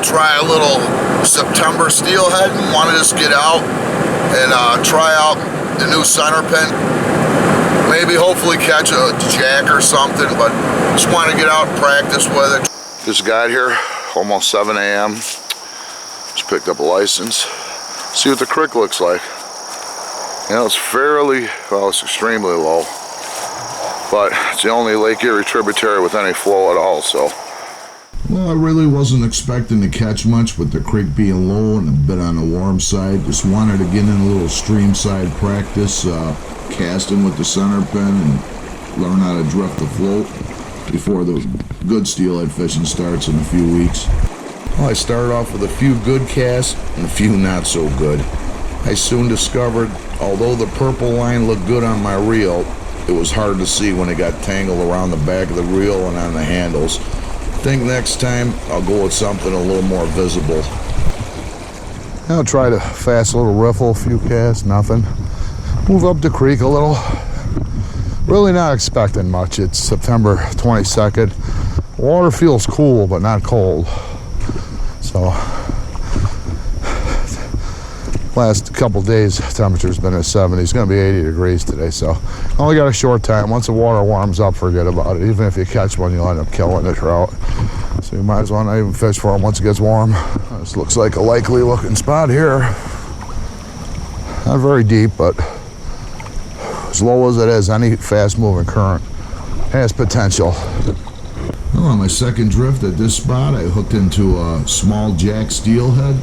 try a little September steelhead and want to just get out and try out the new Centerpin. Maybe hopefully catch a jack or something, but just want to get out and practice with it. Just got here, almost 7 a.m. Just picked up a license. See what the creek looks like. You know, it's fairly, well, it's extremely low, but it's the only Lake Erie tributary with any flow at all, so. Well, I really wasn't expecting to catch much with the creek being low and a bit on the warm side. Just wanted to get in a little stream side practice, casting with the Centerpin and learn how to drift the float before the good steelhead fishing starts in a few weeks. Well, I started off with a few good casts and a few not so good. I soon discovered, although the purple line looked good on my reel, it was hard to see when it got tangled around the back of the reel and on the handles. I think next time I'll go with something a little more visible. I'll try to fast a little riffle, a few casts, nothing. Move up the creek a little. Really not expecting much. It's September 22nd. Water feels cool, but not cold. So, last couple days, temperature's been in the 70s. It's going to be 80 degrees today, so only got a short time. Once the water warms up, forget about it. Even if you catch one, you'll end up killing the trout. So you might as well not even fish for them once it gets warm. This looks like a likely looking spot here. Not very deep, but as low as it is, any fast moving current has potential. Well, on my second drift at this spot, I hooked into a small jack steelhead.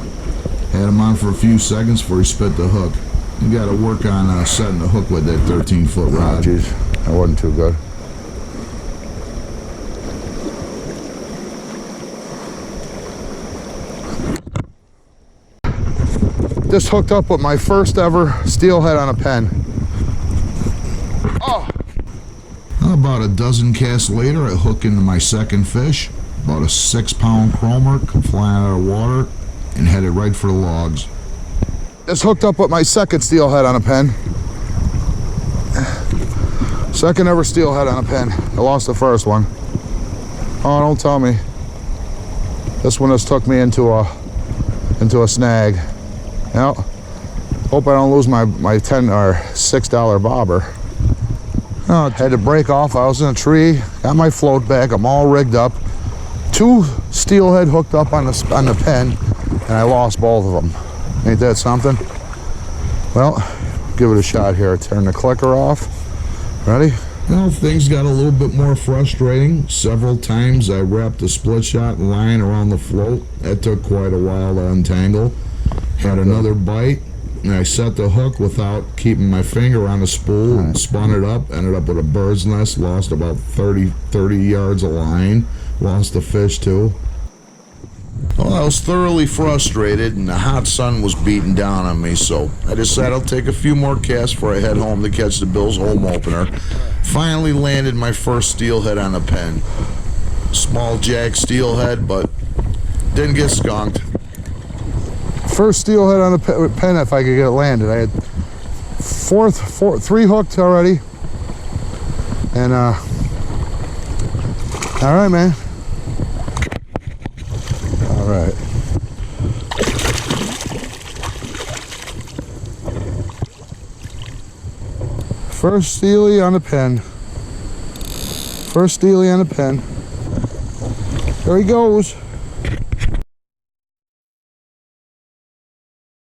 Had him on for a few seconds before he spit the hook. You got to work on setting the hook with that 13-foot rod. Oh, geez, that wasn't too good. Just hooked up with my first ever steelhead on a pen. Oh! About a dozen casts later, I hook into my second fish. About a 6-pound chromer, come flying out of water, and headed right for the logs. Just hooked up with my second steelhead on a pen. Second ever steelhead on a pen. I lost the first one. Oh, don't tell me. This one just took me into a snag. Now, hope I don't lose my $10 or $6 bobber. Oh, had to break off. I was in a tree. Got my float back. I'm all rigged up. 2 steelhead hooked up on the pen, and I lost both of them. Ain't that something? Well, give it a shot here. Turn the clicker off. Ready? Well, things got a little bit more frustrating. Several times I wrapped the split shot line around the float. That took quite a while to untangle. Had another bite, and I set the hook without keeping my finger on the spool and spun it up. Ended up with a bird's nest. Lost about 30 yards of line. Lost the fish too. Well, I was thoroughly frustrated, and the hot sun was beating down on me, so I decided I'll take a few more casts before I head home to catch the Bill's home opener. Finally landed my first steelhead on a pen. Small jack steelhead, but didn't get skunked. First steelhead on the pen if I could get it landed. I had 3 hooked already. And, all right, man. All right. First steely on the pen. First steely on the pen. There he goes.